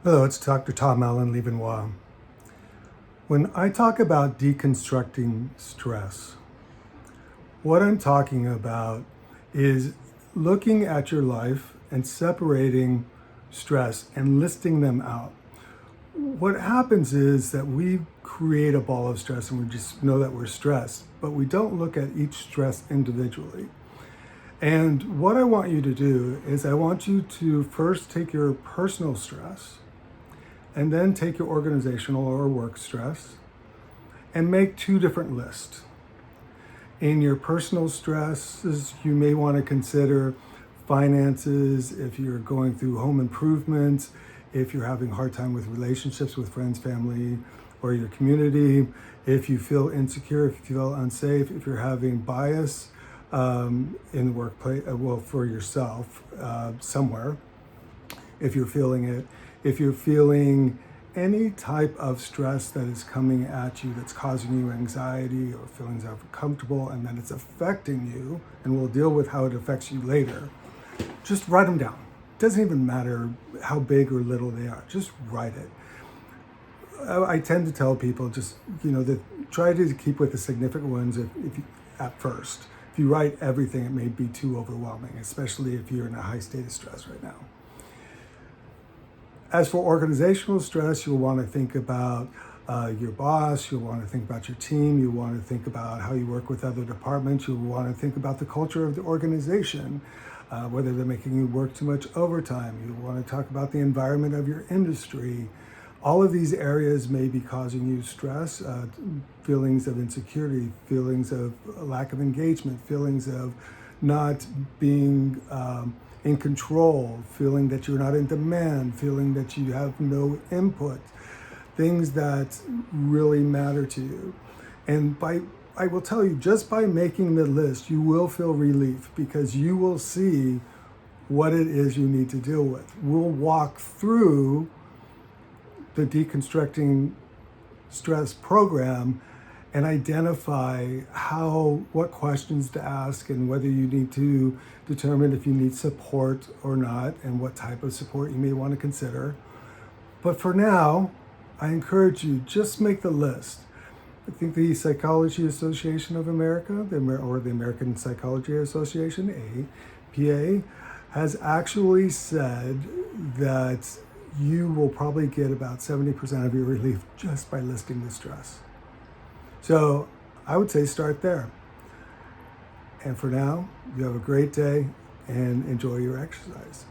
Hello, it's Dr. Tom Alan-Livernois. When I talk about deconstructing stress, what I'm talking about is looking at your life and separating stress and listing them out. What happens is that we create a ball of stress and we just know that we're stressed, but we don't look at each stress individually. And what I want you to do is I want you to first take your personal stress and then take your organizational or work stress and make two different lists. In your personal stresses, you may want to consider finances, if you're going through home improvements, if you're having a hard time with relationships with friends, family, or your community, if you feel insecure, if you feel unsafe, if you're having bias in the workplace, for yourself somewhere, if you're feeling it, if you're feeling any type of stress that is coming at you that's causing you anxiety or feelings uncomfortable and that it's affecting you, and we'll deal with how it affects you later, just write them down. It doesn't even matter how big or little they are, just write it. I tend to tell people that try to keep with the significant ones if you, at first. If you write everything, it may be too overwhelming, especially if you're in a high state of stress right now. As for organizational stress, you'll want to think about your boss, you'll want to think about your team, you want to think about how you work with other departments, you'll want to think about the culture of the organization, whether they're making you work too much overtime, you want to talk about the environment of your industry. All of these areas may be causing you stress, feelings of insecurity, feelings of lack of engagement, feelings of not being in control, feeling that you're not in demand, feeling that you have no input, things that really matter to you. And I will tell you, just by making the list, you will feel relief because you will see what it is you need to deal with. We'll walk through the Deconstructing Stress program and identify what questions to ask and whether you need to determine if you need support or not and what type of support you may want to consider. But for now, I encourage you, just make the list. I think the Psychology Association of America, or the American Psychology Association, APA, has actually said that you will probably get about 70% of your relief just by listing the stress. So I would say start there. And for now, you have a great day and enjoy your exercise.